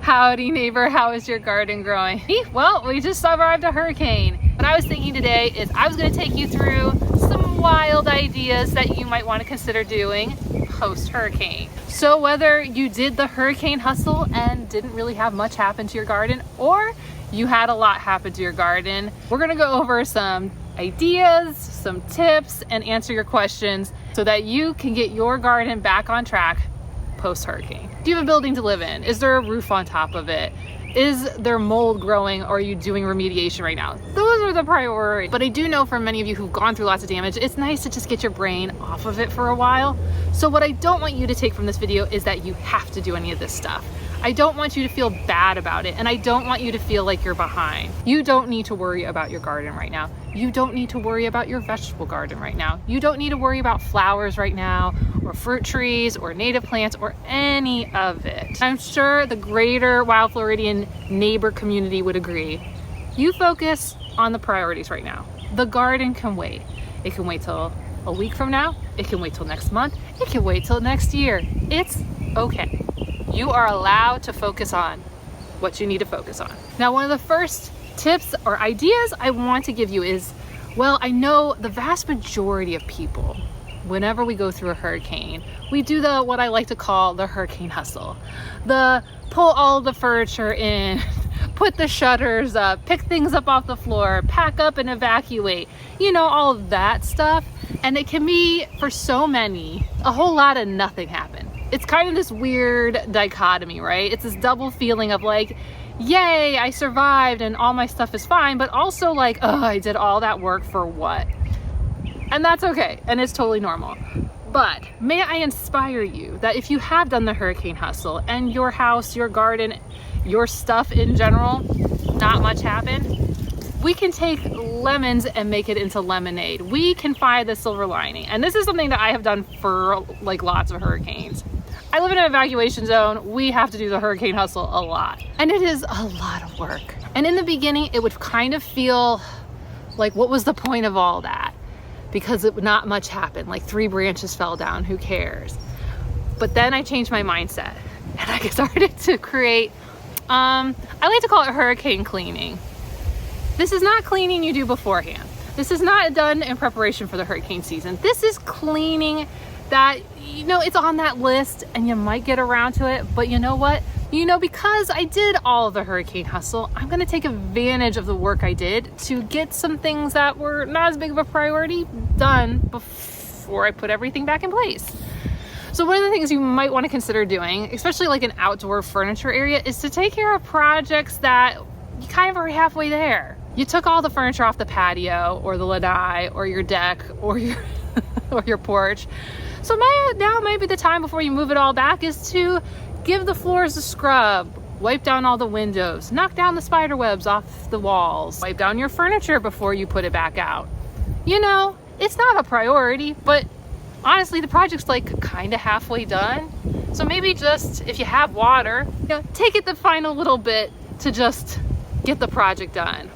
Howdy neighbor, how is your garden growing? Well, we just survived a hurricane. What I was thinking today is I was going to take you through some wild ideas that you might want to consider doing post-hurricane. So whether you did the hurricane hustle and didn't really have much happen to your garden, or you had a lot happen to your garden, we're going to go over some ideas, some tips, and answer your questions so that you can get your garden back on track post-hurricane. Do you have a building to live in? Is there a roof on top of it? Is there mold growing, or are you doing remediation right now? Those are the priorities. But I do know for many of you who've gone through lots of damage, it's nice to just get your brain off of it for a while. So what I don't want you to take from this video is that you have to do any of this stuff. I don't want you to feel bad about it, and I don't want you to feel like you're behind. You don't need to worry about your garden right now. You don't need to worry about your vegetable garden right now. You don't need to worry about flowers right now, or fruit trees, or native plants, or any of it. I'm sure the greater Wild Floridian neighbor community would agree. You focus on the priorities right now. The garden can wait. It can wait till a week from now. It can wait till next month. It can wait till next year. It's okay. You are allowed to focus on what you need to focus on. Now, one of the first tips or ideas I want to give you is, well, I know the vast majority of people, whenever we go through a hurricane, we do what I like to call the hurricane hustle. The pull all the furniture in, put the shutters up, pick things up off the floor, pack up and evacuate, you know, all of that stuff. And it can be, for so many, a whole lot of nothing happened. It's kind of this weird dichotomy, right? It's this double feeling of like, yay, I survived and all my stuff is fine, but also like, oh, I did all that work for what? And that's okay, and it's totally normal. But may I inspire you that if you have done the hurricane hustle and your house, your garden, your stuff in general, not much happened, we can take lemons and make it into lemonade. We can find the silver lining. And this is something that I have done for like lots of hurricanes. I live in an evacuation zone. We have to do the hurricane hustle a lot. And it is a lot of work. And in the beginning, it would kind of feel like, what was the point of all that? Because not much happened. Like 3 branches fell down, who cares? But then I changed my mindset and I started to create, I like to call it hurricane cleaning. This is not cleaning you do beforehand. This is not done in preparation for the hurricane season. This is cleaning that, you know, it's on that list and you might get around to it, but you know what? You know, because I did all of the hurricane hustle, I'm gonna take advantage of the work I did to get some things that were not as big of a priority done before I put everything back in place. So one of the things you might want to consider doing, especially like an outdoor furniture area, is to take care of projects that you kind of are halfway there. You took all the furniture off the patio or the lanai or your deck or your or your porch. So now might be the time before you move it all back is to give the floors a scrub, wipe down all the windows, knock down the spider webs off the walls, wipe down your furniture before you put it back out. You know, it's not a priority, but honestly, the project's like kind of halfway done. So maybe just, if you have water, you know, take it the final little bit to just get the project done.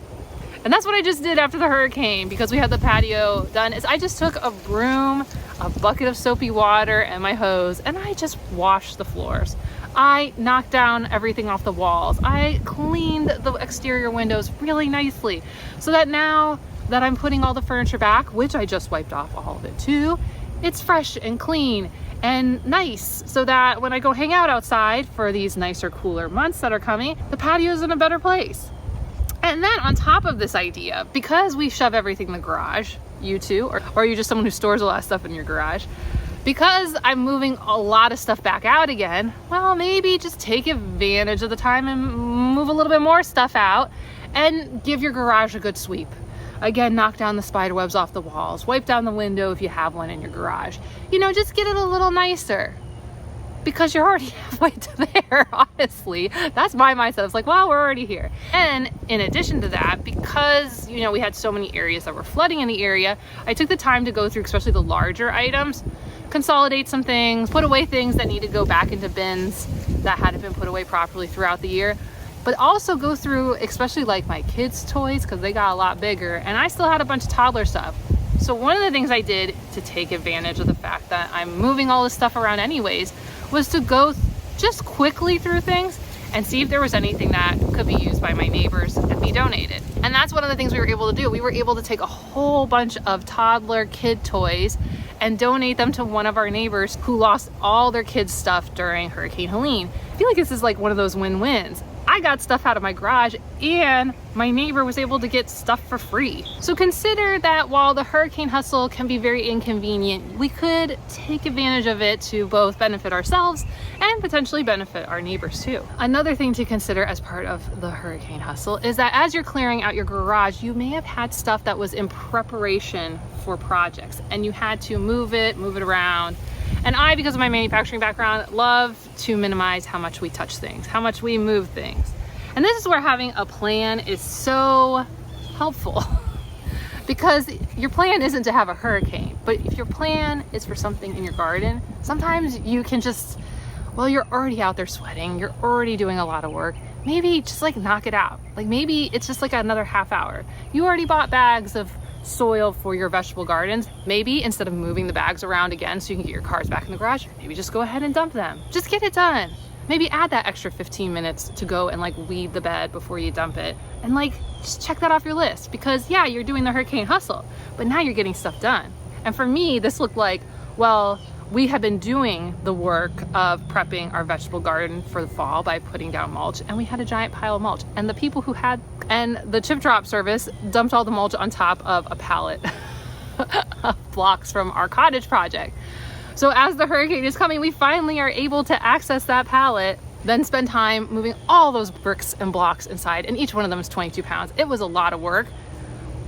And that's what I just did after the hurricane, because we had the patio done, is I just took a broom, a bucket of soapy water, and my hose, and I just washed the floors. I knocked down everything off the walls. I cleaned the exterior windows really nicely, so that now that I'm putting all the furniture back, which I just wiped off all of it too, it's fresh and clean and nice, so that when I go hang out outside for these nicer, cooler months that are coming, the patio's in a better place. And then on top of this idea, because we shove everything in the garage, you too, or you're just someone who stores a lot of stuff in your garage, because I'm moving a lot of stuff back out again, well, maybe just take advantage of the time and move a little bit more stuff out and give your garage a good sweep. Again, knock down the spider webs off the walls, wipe down the window if you have one in your garage. You know, just get it a little nicer, because you're already halfway to there, honestly. That's my mindset. It's like, well, we're already here. And in addition to that, because, you know, we had so many areas that were flooding in the area, I took the time to go through, especially the larger items, consolidate some things, put away things that need to go back into bins that hadn't been put away properly throughout the year, but also go through, especially like my kids' toys, because they got a lot bigger, and I still had a bunch of toddler stuff. So one of the things I did to take advantage of the fact that I'm moving all this stuff around anyways was to go just quickly through things and see if there was anything that could be used by my neighbors and be donated. And that's one of the things we were able to do. We were able to take a whole bunch of toddler kid toys and donate them to one of our neighbors who lost all their kids' stuff during Hurricane Helene. I feel like this is like one of those win-wins. I got stuff out of my garage and my neighbor was able to get stuff for free. So consider that while the hurricane hustle can be very inconvenient, we could take advantage of it to both benefit ourselves and potentially benefit our neighbors too. Another thing to consider as part of the hurricane hustle is that as you're clearing out your garage, you may have had stuff that was in preparation for projects and you had to move it around. And I, because of my manufacturing background, love to minimize how much we touch things, how much we move things. And this is where having a plan is so helpful because your plan isn't to have a hurricane, but if your plan is for something in your garden, sometimes you can just, well, you're already out there sweating, you're already doing a lot of work, maybe just like knock it out. Like maybe it's just like another half hour. You already bought bags of soil for your vegetable gardens. Maybe instead of moving the bags around again so you can get your cars back in the garage, maybe just go ahead and dump them. Just get it done. Maybe add that extra 15 minutes to go and like weed the bed before you dump it. And like, just check that off your list because yeah, you're doing the hurricane hustle, but now you're getting stuff done. And for me, this looked like, well, we have been doing the work of prepping our vegetable garden for the fall by putting down mulch, and we had a giant pile of mulch. And the people who had, and the chip drop service dumped all the mulch on top of a pallet of blocks from our cottage project. So as the hurricane is coming, we finally are able to access that pallet, then spend time moving all those bricks and blocks inside, and each one of them is 22 pounds. It was a lot of work.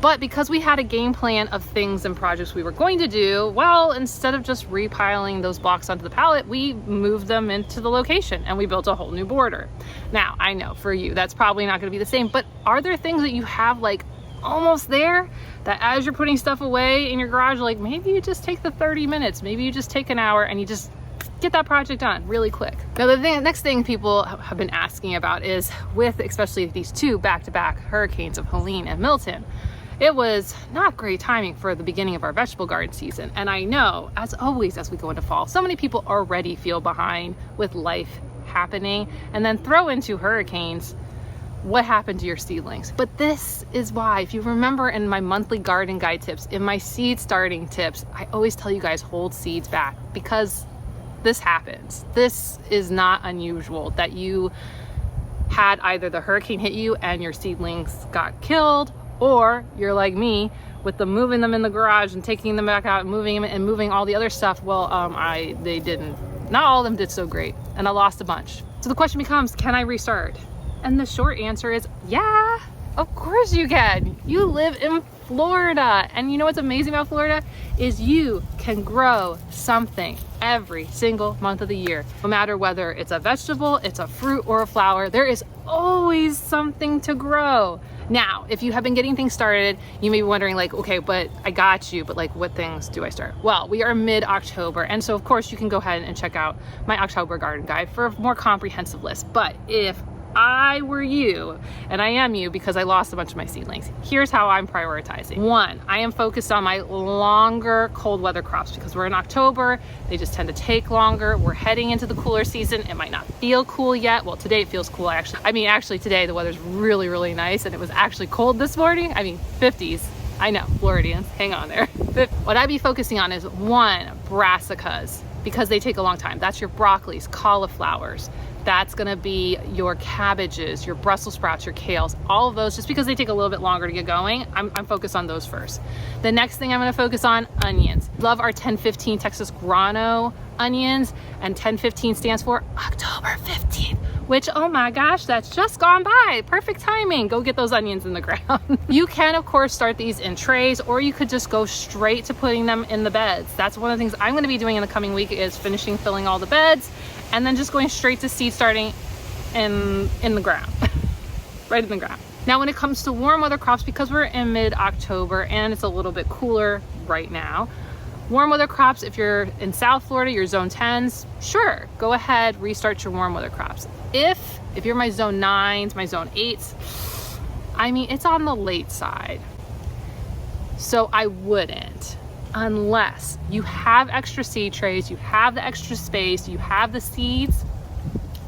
But because we had a game plan of things and projects we were going to do, well, instead of just repiling those blocks onto the pallet, we moved them into the location and we built a whole new border. Now, I know for you, that's probably not gonna be the same, but are there things that you have like almost there that as you're putting stuff away in your garage, like maybe you just take the 30 minutes, maybe you just take an hour and you just get that project done really quick. Now, the next thing people have been asking about is with especially these two back-to-back hurricanes of Helene and Milton, it was not great timing for the beginning of our vegetable garden season. And I know, as always, as we go into fall, so many people already feel behind with life happening, and then throw into hurricanes, what happened to your seedlings? But this is why, if you remember in my monthly garden guide tips, in my seed starting tips, I always tell you guys hold seeds back because this happens. This is not unusual that you had either the hurricane hit you and your seedlings got killed, or you're like me with the moving them in the garage and taking them back out and moving them and moving all the other stuff. Well, they didn't. Not all of them did so great, and I lost a bunch. So the question becomes, can I restart? And the short answer is, yeah, of course you can. You live in Florida, and you know what's amazing about Florida is you can grow something every single month of the year. No matter whether it's a vegetable, it's a fruit, or a flower, there is always something to grow. Now, if you have been getting things started, you may be wondering like, okay, but I got you, but like what things do I start? Well, we are mid-October, and so of course you can go ahead and check out my October garden guide for a more comprehensive list. But if I were you, and I am you because I lost a bunch of my seedlings, here's how I'm prioritizing. One, I am focused on my longer cold weather crops because we're in October, they just tend to take longer. We're heading into the cooler season. It might not feel cool yet. Well, today it feels cool actually today the weather's really, really nice, and it was actually cold this morning. 50s. I know, Floridians, hang on there. What I'd be focusing on is one, brassicas, because they take a long time. That's your broccolis, cauliflowers. That's gonna be your cabbages, your Brussels sprouts, your kales, all of those, just because they take a little bit longer to get going, I'm focused on those first. The next thing I'm gonna focus on, onions. Love our 1015 Texas Grano onions, and 1015 stands for October 15th, which, oh my gosh, that's just gone by. Perfect timing. Go get those onions in the ground. You can, of course, start these in trays, or you could just go straight to putting them in the beds. That's one of the things I'm gonna be doing in the coming week is finishing filling all the beds, and then just going straight to seed starting in the ground, right in the ground. Now, when it comes to warm weather crops, because we're in mid-October and it's a little bit cooler right now, warm weather crops, if you're in South Florida, your zone 10s, sure, go ahead, restart your warm weather crops. If you're my zone 9s, my zone 8s, it's on the late side. So I wouldn't, unless you have extra seed trays, you have the extra space, you have the seeds.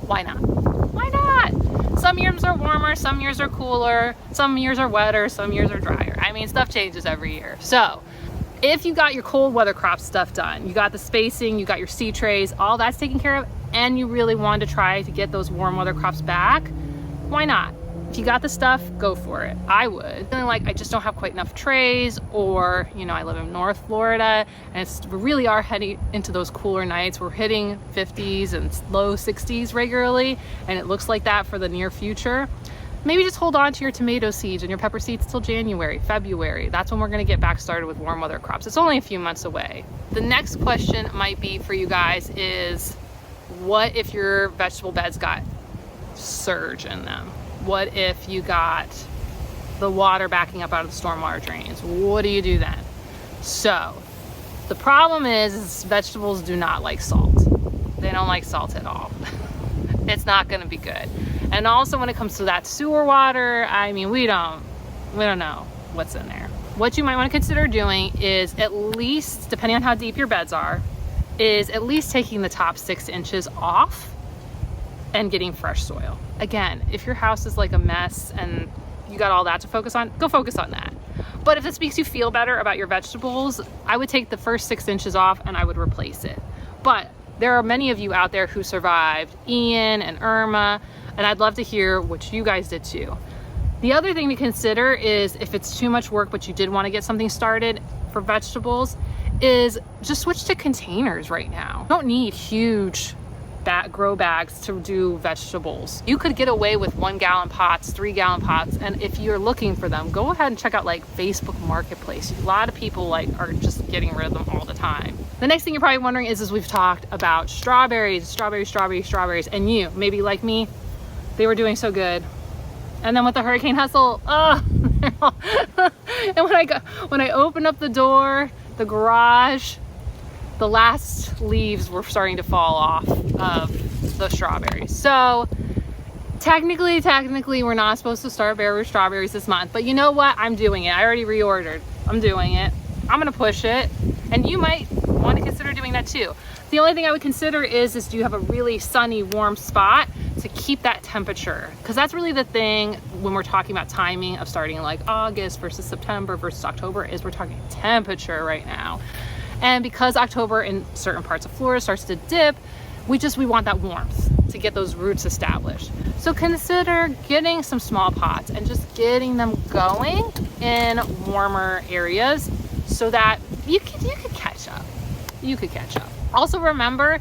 Why not? Why not? Some years are warmer, some years are cooler, some years are wetter, some years are drier. I mean, stuff changes every year. So if you got your cold weather crop stuff done, you got the spacing, you got your seed trays, all that's taken care of, and you really wanted to try to get those warm weather crops back, why not? If you got the stuff, go for it. I would. Feeling like I just don't have quite enough trays, or, you know, I live in North Florida and we really are heading into those cooler nights. We're hitting 50s and low 60s regularly, and it looks like that for the near future. Maybe just hold on to your tomato seeds and your pepper seeds till January, February. That's when we're gonna get back started with warm weather crops. It's only a few months away. The next question might be for you guys is, what if your vegetable beds got surge in them? What if you got the water backing up out of the stormwater drains? What do you do then? So the problem is vegetables do not like salt. They don't like salt at all. It's not going to be good. And also when it comes to that sewer water, I mean, we don't know what's in there. What you might want to consider doing is, at least, depending on how deep your beds are, is at least taking the top 6 inches off and getting fresh soil. Again, if your house is like a mess and you got all that to focus on, go focus on that. But if this makes you feel better about your vegetables, I would take the first 6 inches off and I would replace it. But there are many of you out there who survived Ian and Irma, and I'd love to hear what you guys did too. The other thing to consider is, if it's too much work but you did want to get something started for vegetables, is just switch to containers right now. You don't need huge grow bags to do vegetables. You could get away with 1 gallon pots, 3 gallon pots, and if you're looking for them, go ahead and check out like Facebook Marketplace. A lot of people are just getting rid of them all the time. The next thing you're probably wondering is we've talked about strawberries, and you, maybe like me, they were doing so good. And then with the hurricane hustle, and when I opened up the door, the garage, the last leaves were starting to fall off of the strawberries. So technically we're not supposed to start berry strawberries this month, but you know what? I'm doing it. I already reordered. I'm doing it. I'm gonna push it, and you might want to consider doing that too. The only thing I would consider is do you have a really sunny, warm spot to keep that temperature? Because that's really the thing when we're talking about timing of starting like August versus September versus October, is we're talking temperature right now. And because October in certain parts of Florida starts to dip, we want that warmth to get those roots established. So consider getting some small pots and just getting them going in warmer areas so that you could catch up. You could catch up. Also remember,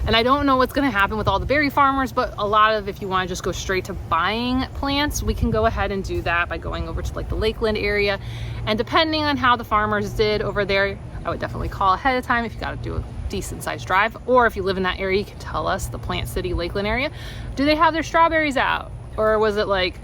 and I don't know what's going to happen with all the berry farmers, but a lot of, if you want to just go straight to buying plants, we can go ahead and do that by going over to like the Lakeland area. And depending on how the farmers did over there, I would definitely call ahead of time if you got to do a decent sized drive, or if you live in that area, you can tell us, the Plant City Lakeland area, do they have their strawberries out, or was it like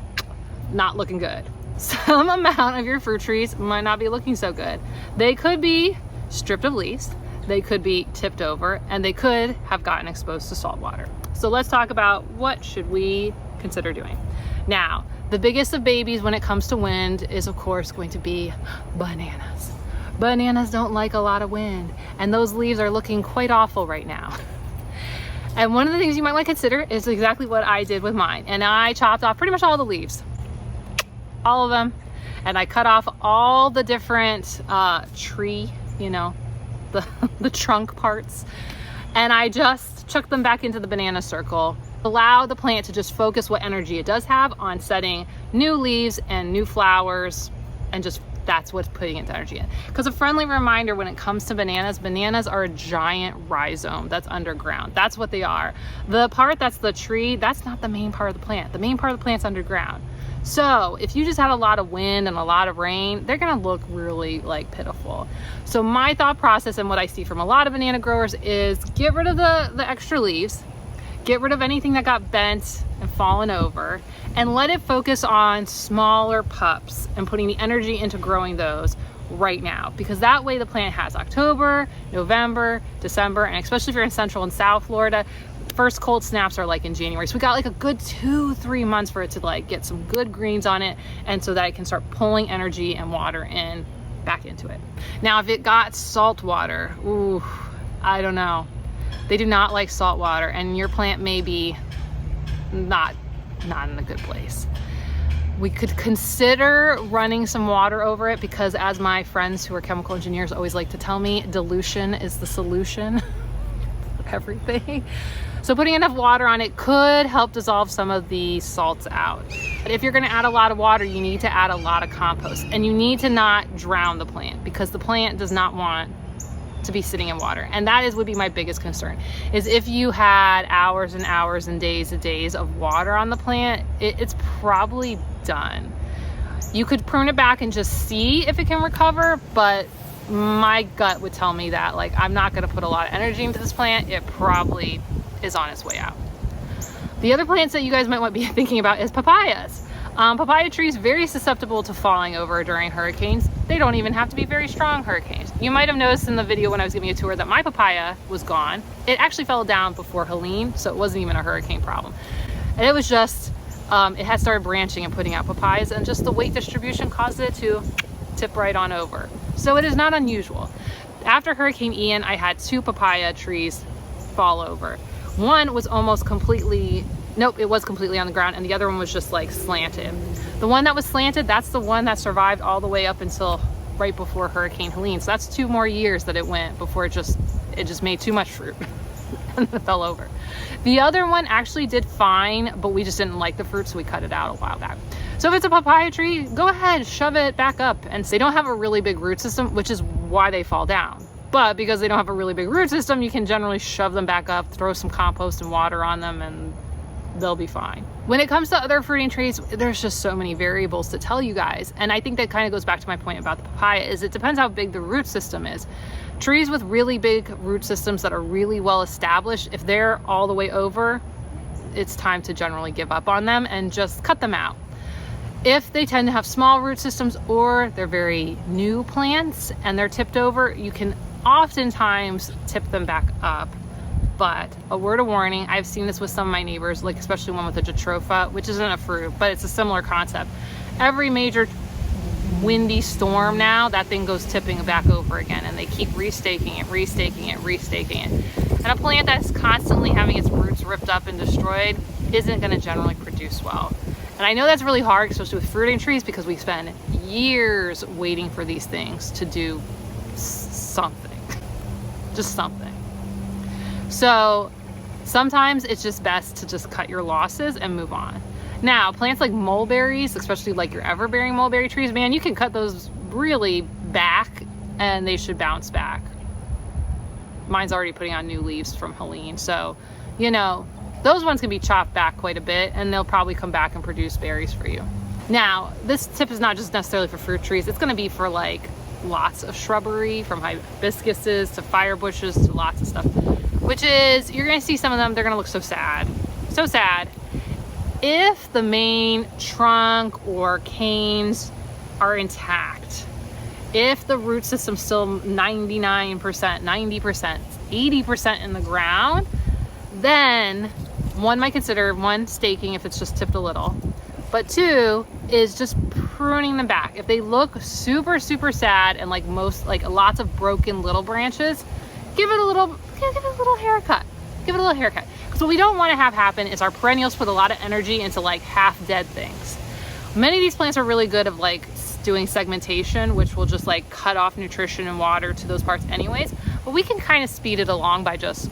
not looking good? Some amount of your fruit trees might not be looking so good. They could be stripped of leaves, they could be tipped over, and they could have gotten exposed to salt water. So let's talk about what should we consider doing. Now, the biggest of babies when it comes to wind is of course going to be bananas. Bananas don't like a lot of wind, and those leaves are looking quite awful right now. And one of the things you might want to consider is exactly what I did with mine. And I chopped off pretty much all the leaves, all of them. And I cut off all the different tree, you know, the trunk parts. And I just chucked them back into the banana circle. Allow the plant to just focus what energy it does have on setting new leaves and new flowers, and just that's what's putting its energy in. Because a friendly reminder when it comes to bananas, bananas are a giant rhizome that's underground. That's what they are. The part that's the tree, that's not the main part of the plant. The main part of the plant's underground. So if you just had a lot of wind and a lot of rain, they're gonna look really like pitiful. So my thought process and what I see from a lot of banana growers is get rid of the extra leaves, get rid of anything that got bent and fallen over, and let it focus on smaller pups and putting the energy into growing those right now. Because that way the plant has October, November, December, and especially if you're in Central and South Florida, first cold snaps are like in January. So we got like a good 2-3 months for it to like get some good greens on it, and so that it can start pulling energy and water in back into it. Now, if it got salt water, ooh, I don't know. They do not like salt water, and your plant may be not not in a good place. We could consider running some water over it because, as my friends who are chemical engineers always like to tell me, dilution is the solution for everything. So putting enough water on it could help dissolve some of the salts out. But if you're gonna add a lot of water, you need to add a lot of compost, and you need to not drown the plant because the plant does not want to be sitting in water. And that would be my biggest concern, is if you had hours and hours and days of water on the plant, it's probably done. You could prune it back and just see if it can recover, but my gut would tell me that, like, I'm not gonna put a lot of energy into this plant. It probably is on its way out. The other plants that you guys might want to be thinking about is papayas. Papaya trees very susceptible to falling over during hurricanes. They don't even have to be very strong hurricanes. You might have noticed in the video when I was giving you a tour that my papaya was gone. It actually fell down before Helene, so it wasn't even a hurricane problem. And it was just, it had started branching and putting out papayas, and just the weight distribution caused it to tip right on over. So it is not unusual. After Hurricane Ian, I had 2 papaya trees fall over. One was almost completely, nope, it was completely on the ground, and the other one was just like slanted. The one that was slanted, that's the one that survived all the way up until right before Hurricane Helene. So that's 2 more years that it went before it just made too much fruit and it fell over. The other one actually did fine, but we just didn't like the fruit, so we cut it out a while back. So if it's a papaya tree, go ahead, shove it back up. And they don't have a really big root system, which is why they fall down. But because they don't have a really big root system, you can generally shove them back up, throw some compost and water on them, and they'll be fine. When it comes to other fruiting trees, there's just so many variables to tell you guys. And I think that kind of goes back to my point about the papaya, is it depends how big the root system is. Trees with really big root systems that are really well established, if they're all the way over, it's time to generally give up on them and just cut them out. If they tend to have small root systems, or they're very new plants and they're tipped over, you can oftentimes tip them back up. But a word of warning, I've seen this with some of my neighbors, like especially one with a jatropha, which isn't a fruit, but it's a similar concept. Every major windy storm now, that thing goes tipping back over again, and they keep restaking it, restaking it, restaking it. And a plant that's constantly having its roots ripped up and destroyed isn't going to generally produce well. And I know that's really hard, especially with fruiting trees, because we spend years waiting for these things to do something, just something. So sometimes it's just best to just cut your losses and move on. Now, plants like mulberries, especially like your ever-bearing mulberry trees, man, you can cut those really back and they should bounce back. Mine's already putting on new leaves from Helene, so, you know, those ones can be chopped back quite a bit and they'll probably come back and produce berries for you. Now, this tip is not just necessarily for fruit trees, it's gonna be for like lots of shrubbery, from hibiscuses to fire bushes to lots of stuff, which is, you're gonna see some of them, they're gonna look so sad, so sad. If the main trunk or canes are intact, if the root system's still 99%, 90%, 80% in the ground, then one might consider, one, staking if it's just tipped a little, but 2 is just pruning them back. If they look super, super sad and like lots of broken little branches, give it a little haircut. Give it a little haircut. Because what we don't want to have happen is our perennials put a lot of energy into like half dead things. Many of these plants are really good at like doing segmentation, which will just like cut off nutrition and water to those parts anyways. But we can kind of speed it along by just,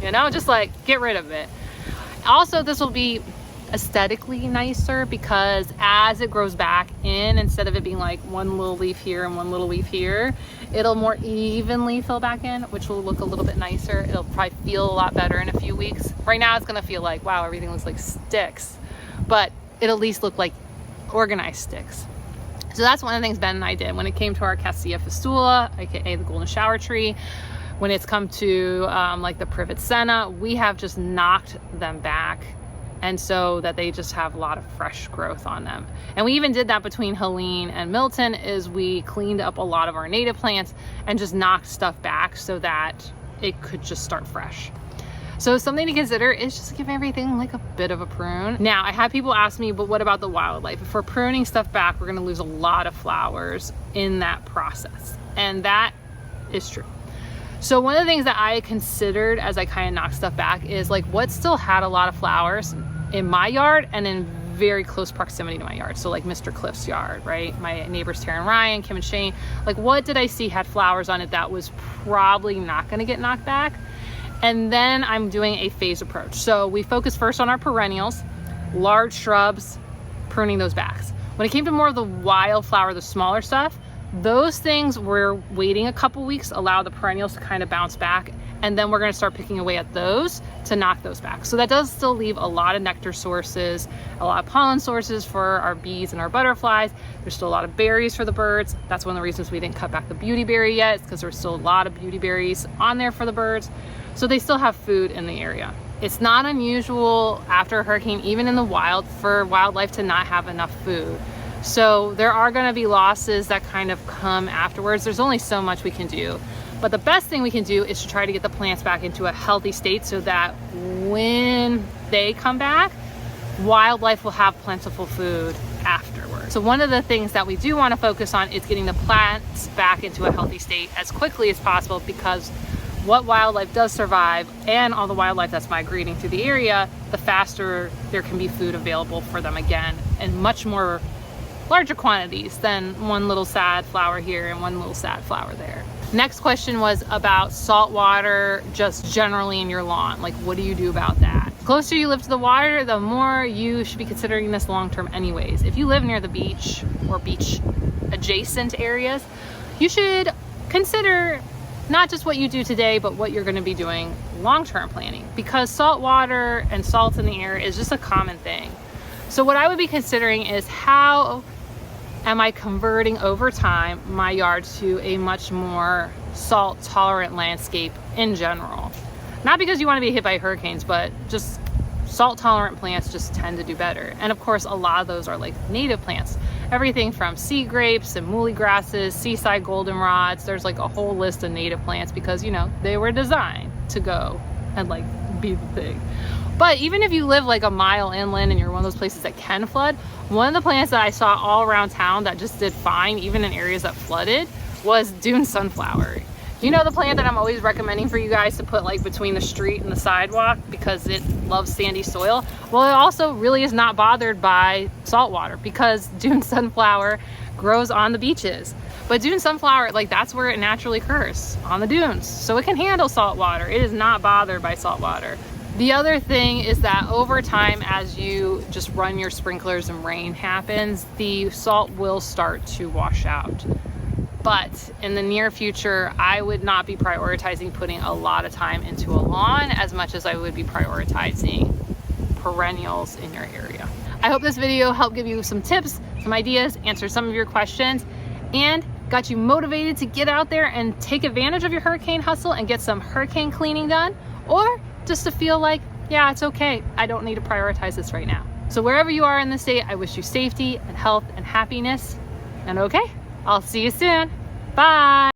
you know, just like get rid of it. Also, this will be aesthetically nicer because as it grows back in, instead of it being like one little leaf here and one little leaf here, it'll more evenly fill back in, which will look a little bit nicer. It'll probably feel a lot better in a few weeks. Right now it's gonna feel like, wow, everything looks like sticks, but it'll at least look like organized sticks. So that's one of the things Ben and I did when it came to our Cassia fistula, aka the golden shower tree. When it's come to like the privet senna, we have just knocked them back, and so that they just have a lot of fresh growth on them. And we even did that between Helene and Milton, is we cleaned up a lot of our native plants and just knocked stuff back so that it could just start fresh. So something to consider is just give everything like a bit of a prune. Now, I have people ask me, but what about the wildlife? If we're pruning stuff back, we're gonna lose a lot of flowers in that process. And that is true. So one of the things that I considered as I kind of knocked stuff back is like what still had a lot of flowers in my yard and in very close proximity to my yard. So like Mr. Cliff's yard, right? My neighbors Tara and Ryan, Kim and Shane, like what did I see had flowers on it that was probably not gonna get knocked back? And then I'm doing a phase approach. So we focus first on our perennials, large shrubs, pruning those backs. When it came to more of the wildflower, the smaller stuff, those things we're waiting a couple weeks, allow the perennials to kind of bounce back, and then we're going to start picking away at those to knock those back. So that does still leave a lot of nectar sources, a lot of pollen sources for our bees and our butterflies. There's still a lot of berries for the birds. That's one of the reasons we didn't cut back the beautyberry yet, because there's still a lot of beautyberries on there for the birds. So they still have food in the area. It's not unusual after a hurricane, even in the wild, for wildlife to not have enough food. So there are going to be losses that kind of come afterwards. There's only so much we can do. But the best thing we can do is to try to get the plants back into a healthy state so that when they come back, wildlife will have plentiful food afterwards. So one of the things that we do want to focus on is getting the plants back into a healthy state as quickly as possible, because what wildlife does survive, and all the wildlife that's migrating through the area, the faster there can be food available for them again, and much more larger quantities than one little sad flower here and one little sad flower there. Next question was about salt water just generally in your lawn. Like, what do you do about that? The closer you live to the water, the more you should be considering this long-term anyways. If you live near the beach or beach adjacent areas, you should consider not just what you do today, but what you're going to be doing long-term planning, because salt water and salt in the air is just a common thing. So what I would be considering is, how am I converting over time my yard to a much more salt tolerant landscape in general? Not because you want to be hit by hurricanes, but just salt tolerant plants just tend to do better. And of course, a lot of those are like native plants. Everything from sea grapes and muhly grasses, seaside goldenrods. There's like a whole list of native plants because, you know, they were designed to go and like be the thing. But even if you live like a mile inland and you're one of those places that can flood, one of the plants that I saw all around town that just did fine, even in areas that flooded, was Dune Sunflower. You know, the plant that I'm always recommending for you guys to put like between the street and the sidewalk because it loves sandy soil? Well, it also really is not bothered by salt water, because Dune Sunflower grows on the beaches. But Dune Sunflower, like, that's where it naturally occurs, on the dunes. So it can handle salt water. It is not bothered by salt water. The other thing is that over time, as you just run your sprinklers and rain happens, the salt will start to wash out. But in the near future, I would not be prioritizing putting a lot of time into a lawn as much as I would be prioritizing perennials in your area. I hope this video helped give you some tips, some ideas, answer some of your questions, and got you motivated to get out there and take advantage of your hurricane hustle and get some hurricane cleaning done, or just to feel like, yeah, it's okay, I don't need to prioritize this right now. So wherever you are in the state, I wish you safety and health and happiness. And okay, I'll see you soon. Bye.